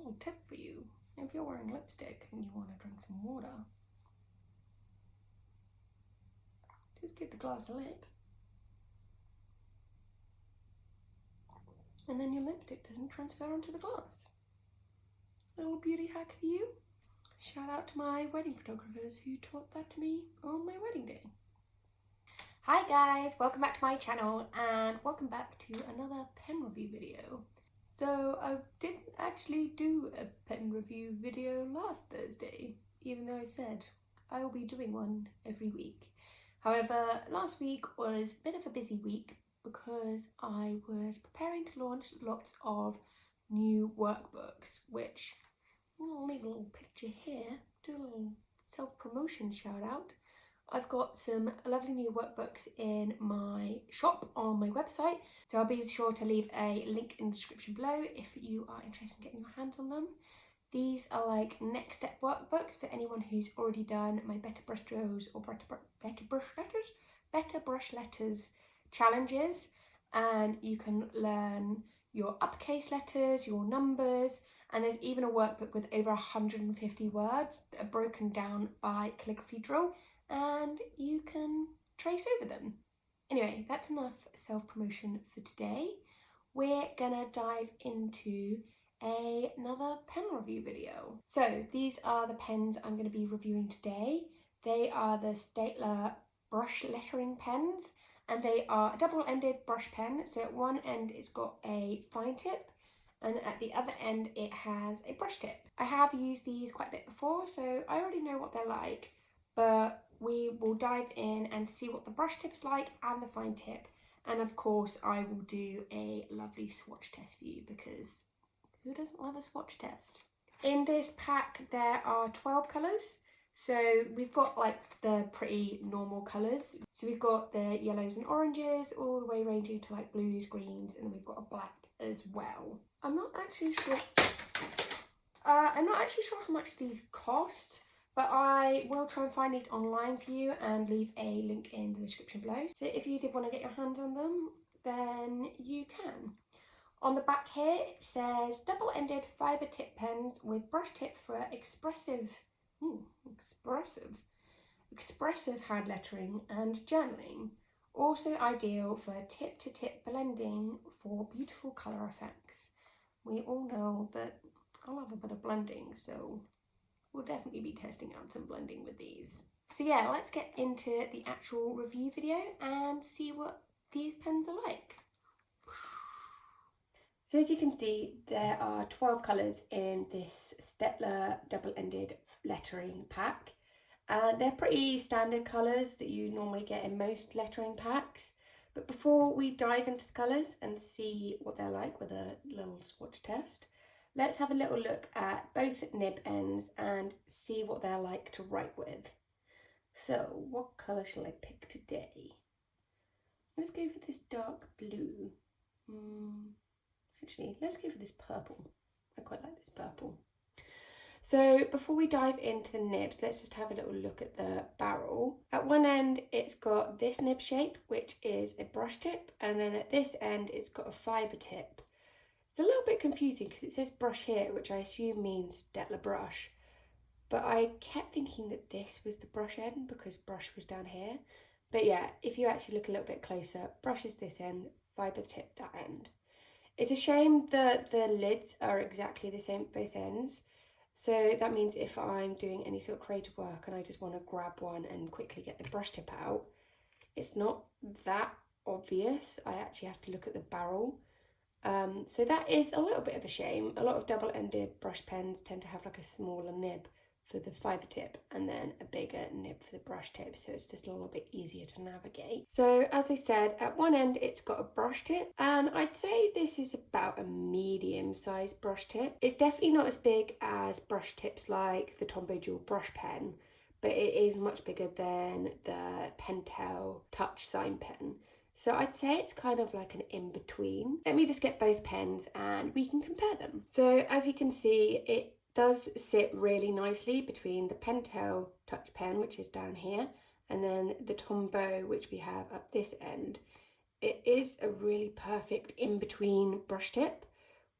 little tip for you. If you're wearing lipstick and you want to drink some water, just give the glass a lip. And then your lipstick doesn't transfer onto the glass. Little beauty hack for you. Shout out to my wedding photographers who taught that to me on my wedding day. Hi guys, welcome back to my channel and welcome back to another pen review video. So I didn't actually do a pen review video last Thursday, even though I said I will be doing one every week. However, last week was a bit of a busy week because I was preparing to launch lots of new workbooks, which I'll leave a little picture here, do a little self-promotion shout out. I've got some lovely new workbooks in my shop on my website, so I'll be sure to leave a link in the description below if you are interested in getting your hands on them. These are like next step workbooks for anyone who's already done my Better Brush Strokes or Better Brush Letters challenges, and you can learn your uppercase letters, your numbers, and there's even a workbook with over 150 words that are broken down by calligraphy drill, and you can trace over them. Anyway, that's enough self-promotion for today. We're gonna dive into another pen review video. So these are the pens I'm going to be reviewing today. They are the Staedtler brush lettering pens, and they are a double-ended brush pen. So at one end it's got a fine tip, and at the other end it has a brush tip. I have used these quite a bit before, so I already know what they're like, but we will dive in and see what the brush tip is like and the fine tip. And of course I will do a lovely swatch test for you, because who doesn't love a swatch test? In this pack there are 12 colours. So we've got like the pretty normal colours. So we've got the yellows and oranges all the way ranging to like blues, greens, and we've got a black as well. I'm not actually sure how much these cost, but I will try and find these online for you and leave a link in the description below. So if you did want to get your hands on them, then you can. On the back here it says double-ended fibre tip pens with brush tip for expressive hand lettering and journaling. Also ideal for tip-to-tip blending for beautiful colour effects. We all know that I love a bit of blending, so we'll definitely be testing out some blending with these. So yeah, let's get into the actual review video and see what these pens are like. So as you can see, there are 12 colours in this Staedtler double-ended lettering pack. They're pretty standard colours that you normally get in most lettering packs. But before we dive into the colours and see what they're like with a little swatch test, let's have a little look at both nib ends and see what they're like to write with. So what colour shall I pick today? Let's go for this dark blue. Actually, let's go for this purple. I quite like this purple. So before we dive into the nibs, let's just have a little look at the barrel. At one end, it's got this nib shape, which is a brush tip, and then at this end, it's got a fibre tip. It's a little bit confusing because it says brush here, which I assume means Staedtler brush, but I kept thinking that this was the brush end because brush was down here. But yeah, if you actually look a little bit closer, brush is this end, fibre tip that end. It's a shame that the lids are exactly the same at both ends. So that means if I'm doing any sort of creative work and I just want to grab one and quickly get the brush tip out, it's not that obvious. I actually have to look at the barrel. So that is a little bit of a shame. A lot of double-ended brush pens tend to have like a smaller nib for the fibre tip and then a bigger nib for the brush tip, so it's just a little bit easier to navigate. So as I said, at one end it's got a brush tip, and I'd say this is about a medium-sized brush tip. It's definitely not as big as brush tips like the Tombow Dual brush pen, but it is much bigger than the Pentel Touch Sign pen. So I'd say it's kind of like an in-between. Let me just get both pens and we can compare them. So as you can see, it does sit really nicely between the Pentel Touch pen, which is down here, and then the Tombow, which we have at this end. It is a really perfect in-between brush tip,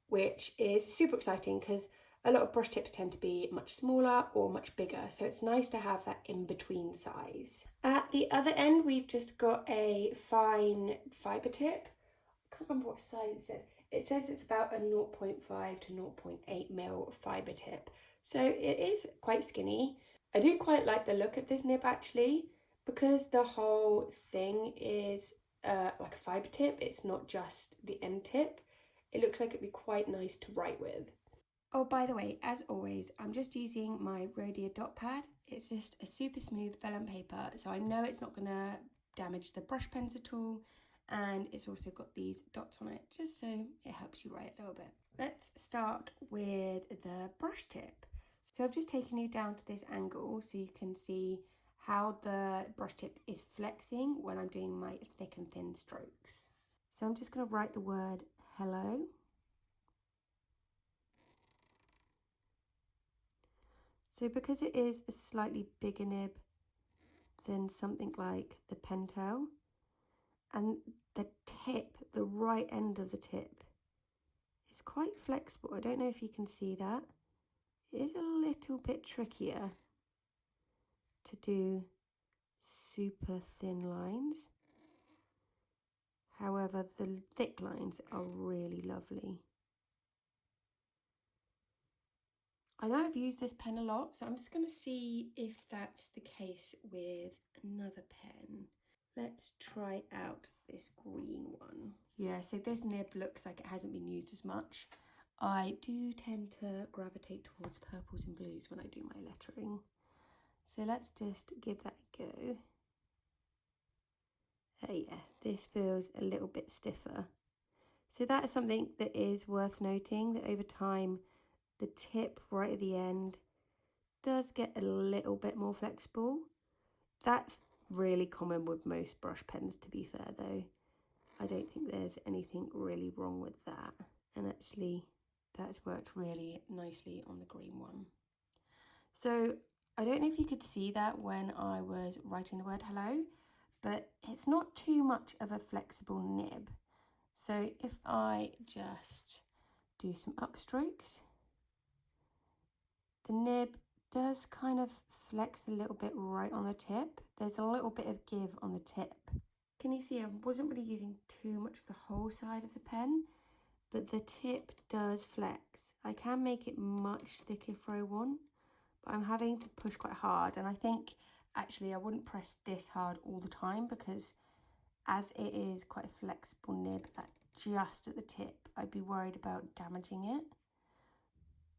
which is super exciting because a lot of brush tips tend to be much smaller or much bigger, so it's nice to have that in-between size. At the other end, we've just got a fine fibre tip. I can't remember what size it said. It says it's about a 0.5 to 0.8 mil fibre tip, so it is quite skinny. I do quite like the look of this nib actually, because the whole thing is like a fibre tip. It's not just the end tip. It looks like it'd be quite nice to write with. Oh, by the way, as always, I'm just using my Rhodia dot pad. It's just a super smooth vellum paper, so I know it's not going to damage the brush pens at all. And it's also got these dots on it, just so it helps you write a little bit. Let's start with the brush tip. So I've just taken you down to this angle so you can see how the brush tip is flexing when I'm doing my thick and thin strokes. So I'm just going to write the word hello. So because it is a slightly bigger nib than something like the Pentel, and the tip, the right end of the tip, is quite flexible. I don't know if you can see that. It is a little bit trickier to do super thin lines. However, the thick lines are really lovely. I know I've used this pen a lot, so I'm just going to see if that's the case with another pen. Let's try out this green one. Yeah, so this nib looks like it hasn't been used as much. I do tend to gravitate towards purples and blues when I do my lettering. So let's just give that a go. Yeah, this feels a little bit stiffer. So that is something that is worth noting, that over time the tip right at the end does get a little bit more flexible. That's really common with most brush pens, to be fair though. I don't think there's anything really wrong with that. And actually that's worked really nicely on the green one. So I don't know if you could see that when I was writing the word hello, but it's not too much of a flexible nib. So if I just do some upstrokes, the nib does kind of flex a little bit right on the tip. There's a little bit of give on the tip. Can you see I wasn't really using too much of the whole side of the pen, but the tip does flex. I can make it much thicker if I want, but I'm having to push quite hard. And I think actually I wouldn't press this hard all the time, because as it is quite a flexible nib just at the tip, I'd be worried about damaging it.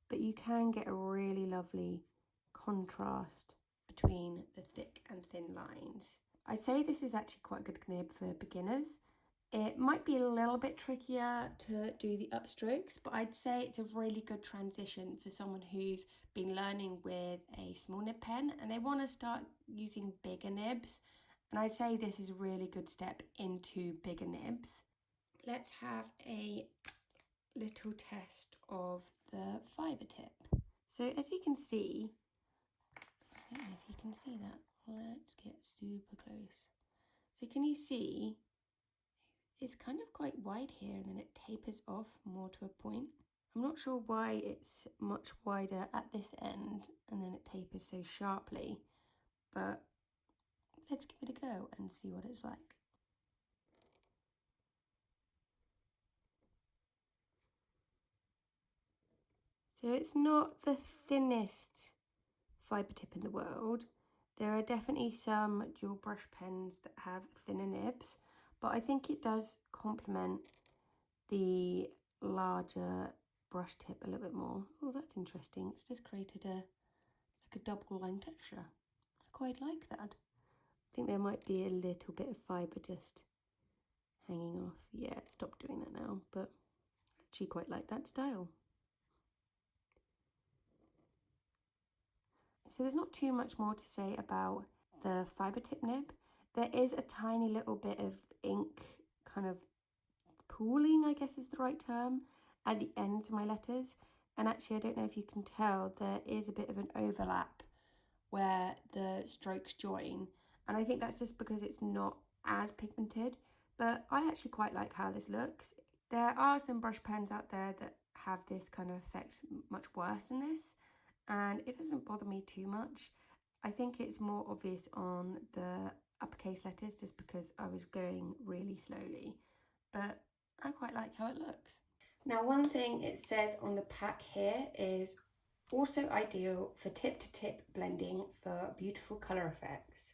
But you can get a really lovely contrast between the thick and thin lines. I'd say this is actually quite a good nib for beginners. It might be a little bit trickier to do the upstrokes, but I'd say it's a really good transition for someone who's been learning with a small nib pen and they want to start using bigger nibs. And I'd say this is a really good step into bigger nibs. Let's have a little test of the fibre tip. So as you can see, I don't know if you can see that. Let's get super close. So can you see it's kind of quite wide here and then it tapers off more to a point. I'm not sure why it's much wider at this end and then it tapers so sharply, but let's give it a go and see what it's like. So it's not the thinnest fibre tip in the world. There are definitely some dual brush pens that have thinner nibs, but I think it does complement the larger brush tip a little bit more. Oh, that's interesting. It's just created a double line texture. I quite like that. I think there might be a little bit of fibre just hanging off. Yeah, stop doing that now, but I actually quite like that style. So there's not too much more to say about the fibre tip nib. There is a tiny little bit of ink kind of pooling, I guess is the right term, at the ends of my letters. And actually, I don't know if you can tell, there is a bit of an overlap where the strokes join. And I think that's just because it's not as pigmented, but I actually quite like how this looks. There are some brush pens out there that have this kind of effect much worse than this, and it doesn't bother me too much. I think it's more obvious on the uppercase letters just because I was going really slowly, but I quite like how it looks. Now, one thing it says on the pack here is also ideal for tip-to-tip blending for beautiful colour effects.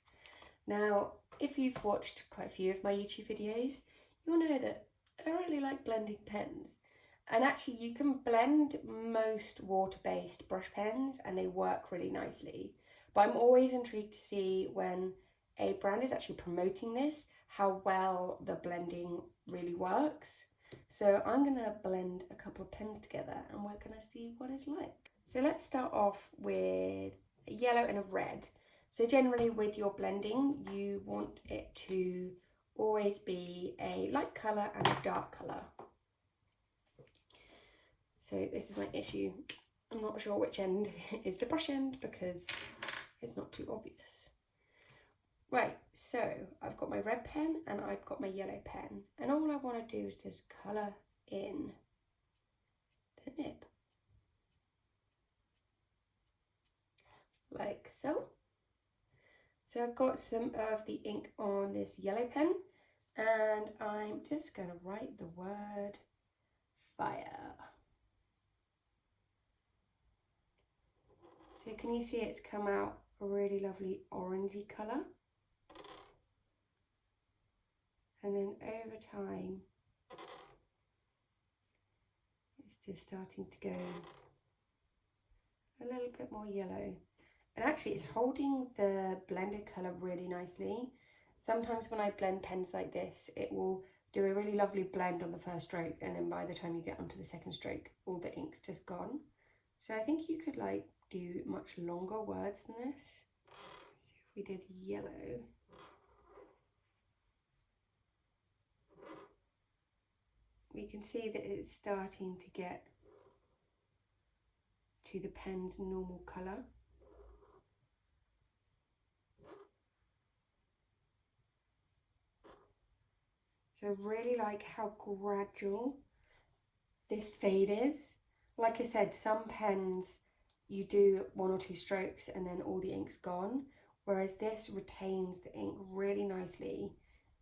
Now, if you've watched quite a few of my YouTube videos, you'll know that I really like blending pens. And actually you can blend most water-based brush pens and they work really nicely. But I'm always intrigued to see when a brand is actually promoting this, how well the blending really works. So I'm gonna blend a couple of pens together and we're gonna see what it's like. So let's start off with a yellow and a red. So generally with your blending, you want it to always be a light colour and a dark colour. So this is my issue. I'm not sure which end is the brush end because it's not too obvious. Right, so I've got my red pen and I've got my yellow pen, and all I want to do is just colour in the nib. Like so. So I've got some of the ink on this yellow pen and I'm just going to write the word fire. So can you see it's come out a really lovely orangey colour? And then over time, it's just starting to go a little bit more yellow. And actually it's holding the blended colour really nicely. Sometimes when I blend pens like this, it will do a really lovely blend on the first stroke, and then by the time you get onto the second stroke, all the ink's just gone. So I think you could like do much longer words than this. So if we did yellow, we can see that it's starting to get to the pen's normal colour. So I really like how gradual this fade is. Like I said, some pens you do 1 or 2 strokes and then all the ink's gone, whereas this retains the ink really nicely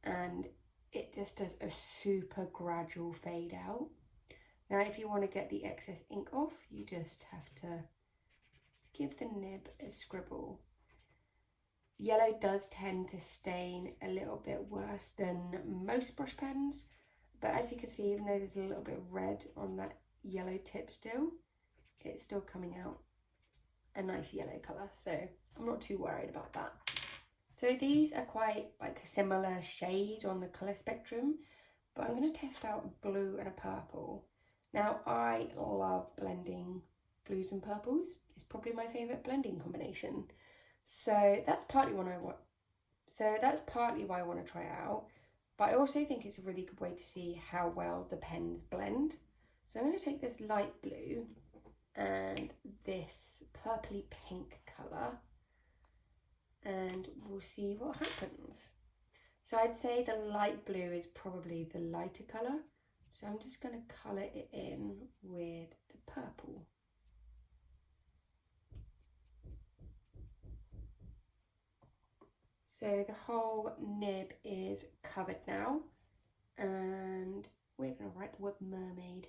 and it just does a super gradual fade out. Now if you want to get the excess ink off, you just have to give the nib a scribble. Yellow does tend to stain a little bit worse than most brush pens, but as you can see, even though there's a little bit of red on that yellow tip still, it's still coming out a nice yellow colour, so I'm not too worried about that. So these are quite like a similar shade on the colour spectrum, but I'm going to test out blue and a purple. Now I love blending blues and purples. It's probably my favourite blending combination. So that's partly why I want to try it out, but I also think it's a really good way to see how well the pens blend. So I'm going to take this light blue and this purpley pink colour and we'll see what happens. So I'd say the light blue is probably the lighter colour, so I'm just going to colour it in with the purple. So the whole nib is covered now and we're going to write the word mermaid.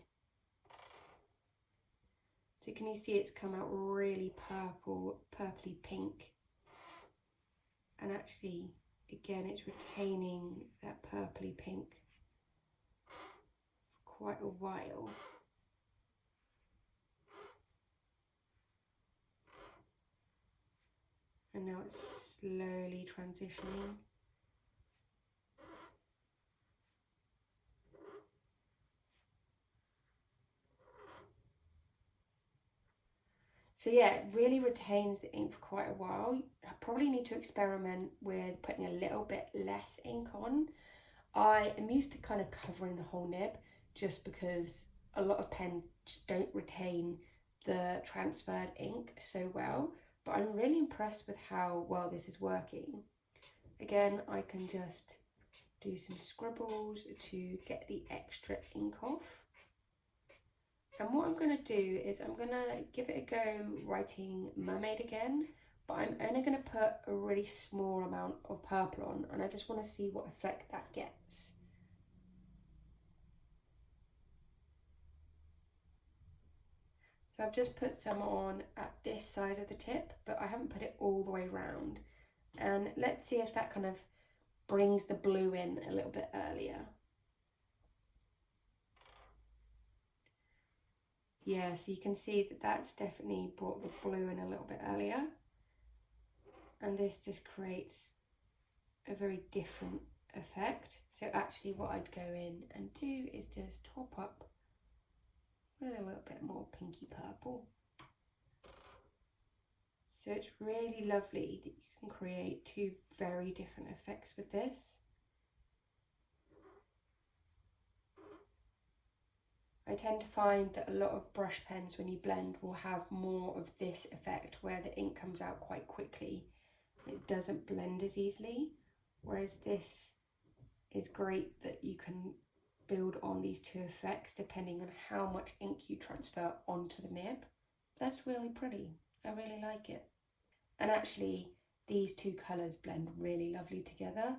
So can you see it's come out really purpley pink, and actually again it's retaining that purpley pink for quite a while. And now it's slowly transitioning. So yeah, it really retains the ink for quite a while. I probably need to experiment with putting a little bit less ink on. I am used to kind of covering the whole nib just because a lot of pens don't retain the transferred ink so well, but I'm really impressed with how well this is working. Again, I can just do some scribbles to get the extra ink off. And what I'm going to do is I'm going to give it a go writing mermaid again, but I'm only going to put a really small amount of purple on, and I just want to see what effect that gets. So I've just put some on at this side of the tip, but I haven't put it all the way round. And let's see if that kind of brings the blue in a little bit earlier. Yeah, so you can see that that's definitely brought the blue in a little bit earlier. And this just creates a very different effect. So actually what I'd go in and do is just top up with a little bit more pinky purple. So it's really lovely that you can create two very different effects with this. I tend to find that a lot of brush pens, when you blend, will have more of this effect where the ink comes out quite quickly. It doesn't blend as easily, whereas this is great that you can build on these two effects depending on how much ink you transfer onto the nib. That's really pretty. I really like it. And actually, these two colours blend really lovely together.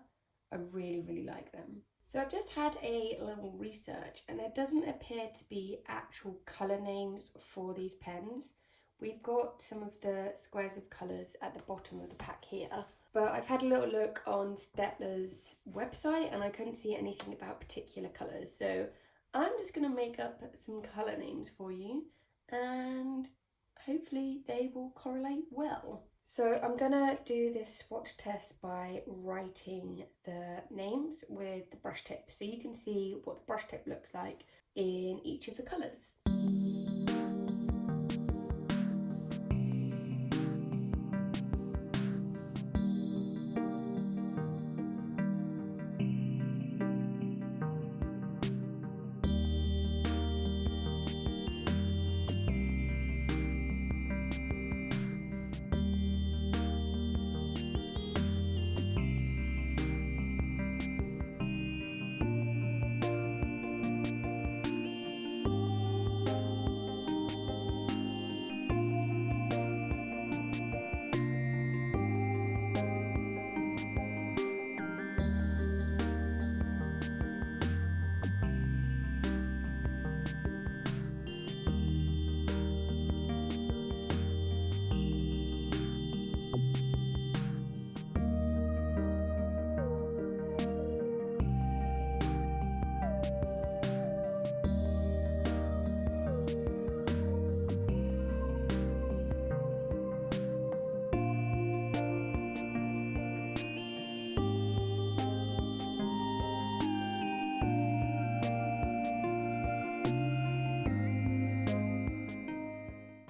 I really like them. So I've just had a little research, and there doesn't appear to be actual colour names for these pens. We've got some of the squares of colours at the bottom of the pack here, but I've had a little look on Staedtler's website and I couldn't see anything about particular colours. So I'm just going to make up some colour names for you, and hopefully they will correlate well. So I'm gonna do this swatch test by writing the names with the brush tip, so you can see what the brush tip looks like in each of the colours.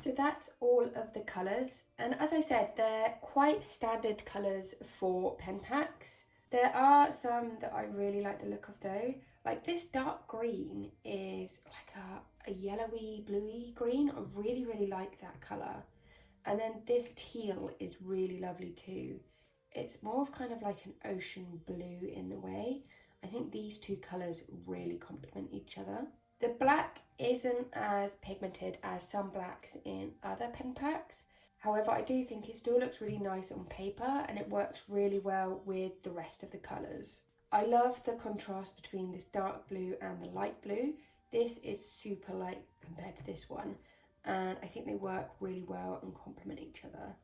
So that's all of the colours, and as I said, they're quite standard colours for pen packs. There are some that I really like the look of though, like this dark green is like a yellowy bluey green. I really like that colour. And then this teal is really lovely too. It's more of kind of like an ocean blue in the way. I think these two colours really complement each other. The black isn't as pigmented as some blacks in other pen packs. However, I do think it still looks really nice on paper and it works really well with the rest of the colours. I love the contrast between this dark blue and the light blue. This is super light compared to this one, and I think they work really well and complement each other.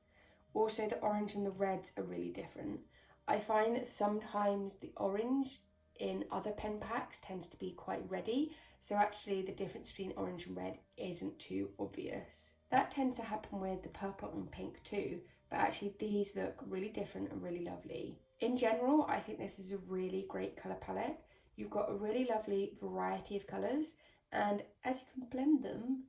Also, the orange and the reds are really different. I find that sometimes the orange in other pen packs tends to be quite reddy, so actually the difference between orange and red isn't too obvious. That tends to happen with the purple and pink too, but actually these look really different and really lovely. In general, I think this is a really great colour palette. You've got a really lovely variety of colours, and as you can blend them,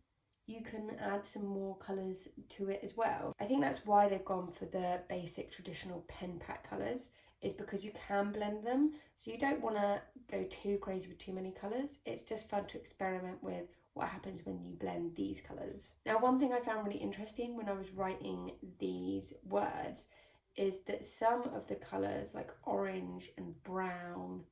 you can add some more colours to it as well. I think that's why they've gone for the basic traditional pen pack colours, is because you can blend them, so you don't want to go too crazy with too many colours. It's just fun to experiment with what happens when you blend these colours. Now, one thing I found really interesting when I was writing these words is that some of the colours, like orange and brown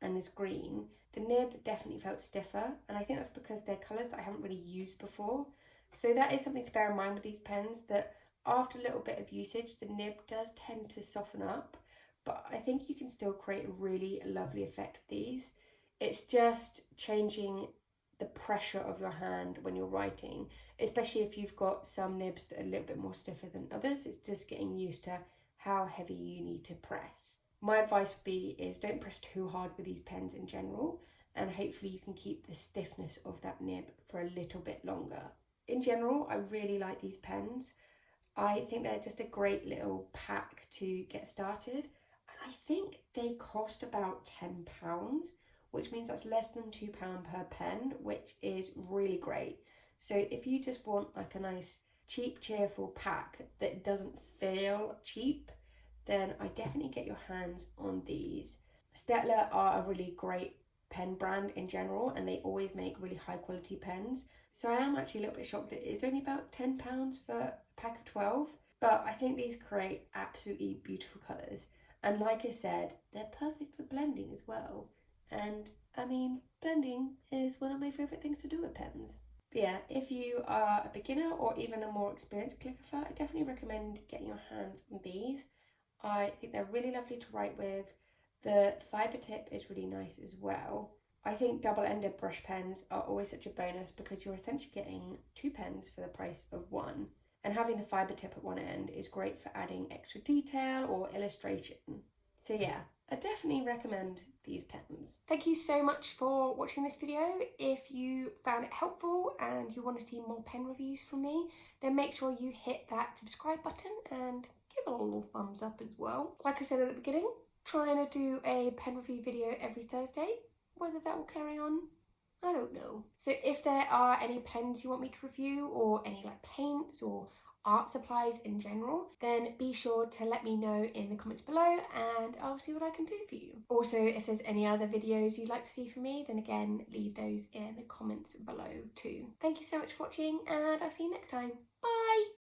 and this green, The nib definitely felt stiffer, and I think that's because they're colours that I haven't really used before. So that is something to bear in mind with these pens, that after a little bit of usage, the nib does tend to soften up, but I think you can still create a really lovely effect with these. It's just changing the pressure of your hand when you're writing, especially if you've got some nibs that are a little bit more stiffer than others. It's just getting used to how heavy you need to press. My advice would be is don't press too hard with these pens in general, and hopefully you can keep the stiffness of that nib for a little bit longer. In general, I really like these pens. I think they're just a great little pack to get started. And I think they cost about £10, which means that's less than £2 per pen, which is really great. So if you just want like a nice cheap, cheerful pack that doesn't feel cheap, then I definitely get your hands on these. Staedtler are a really great pen brand in general, and they always make really high quality pens. So I am actually a little bit shocked that it is only about £10 for a pack of 12, but I think these create absolutely beautiful colours. And like I said, they're perfect for blending as well. And I mean, blending is one of my favourite things to do with pens. But yeah, if you are a beginner or even a more experienced calligrapher, I definitely recommend getting your hands on these. I think they're really lovely to write with. The fibre tip is really nice as well. I think double-ended brush pens are always such a bonus because you're essentially getting 2 pens for the price of 1. And having the fibre tip at one end is great for adding extra detail or illustration. So yeah, I definitely recommend these pens. Thank you so much for watching this video. If you found it helpful and you want to see more pen reviews from me, then make sure you hit that subscribe button and give it a little thumbs up as well. Like I said at the beginning, trying to do a pen review video every Thursday. Whether that will carry on, I don't know. So if there are any pens you want me to review, or any like paints or art supplies in general, then be sure to let me know in the comments below and I'll see what I can do for you. Also, if there's any other videos you'd like to see from me, then again, leave those in the comments below too. Thank you so much for watching, and I'll see you next time. Bye!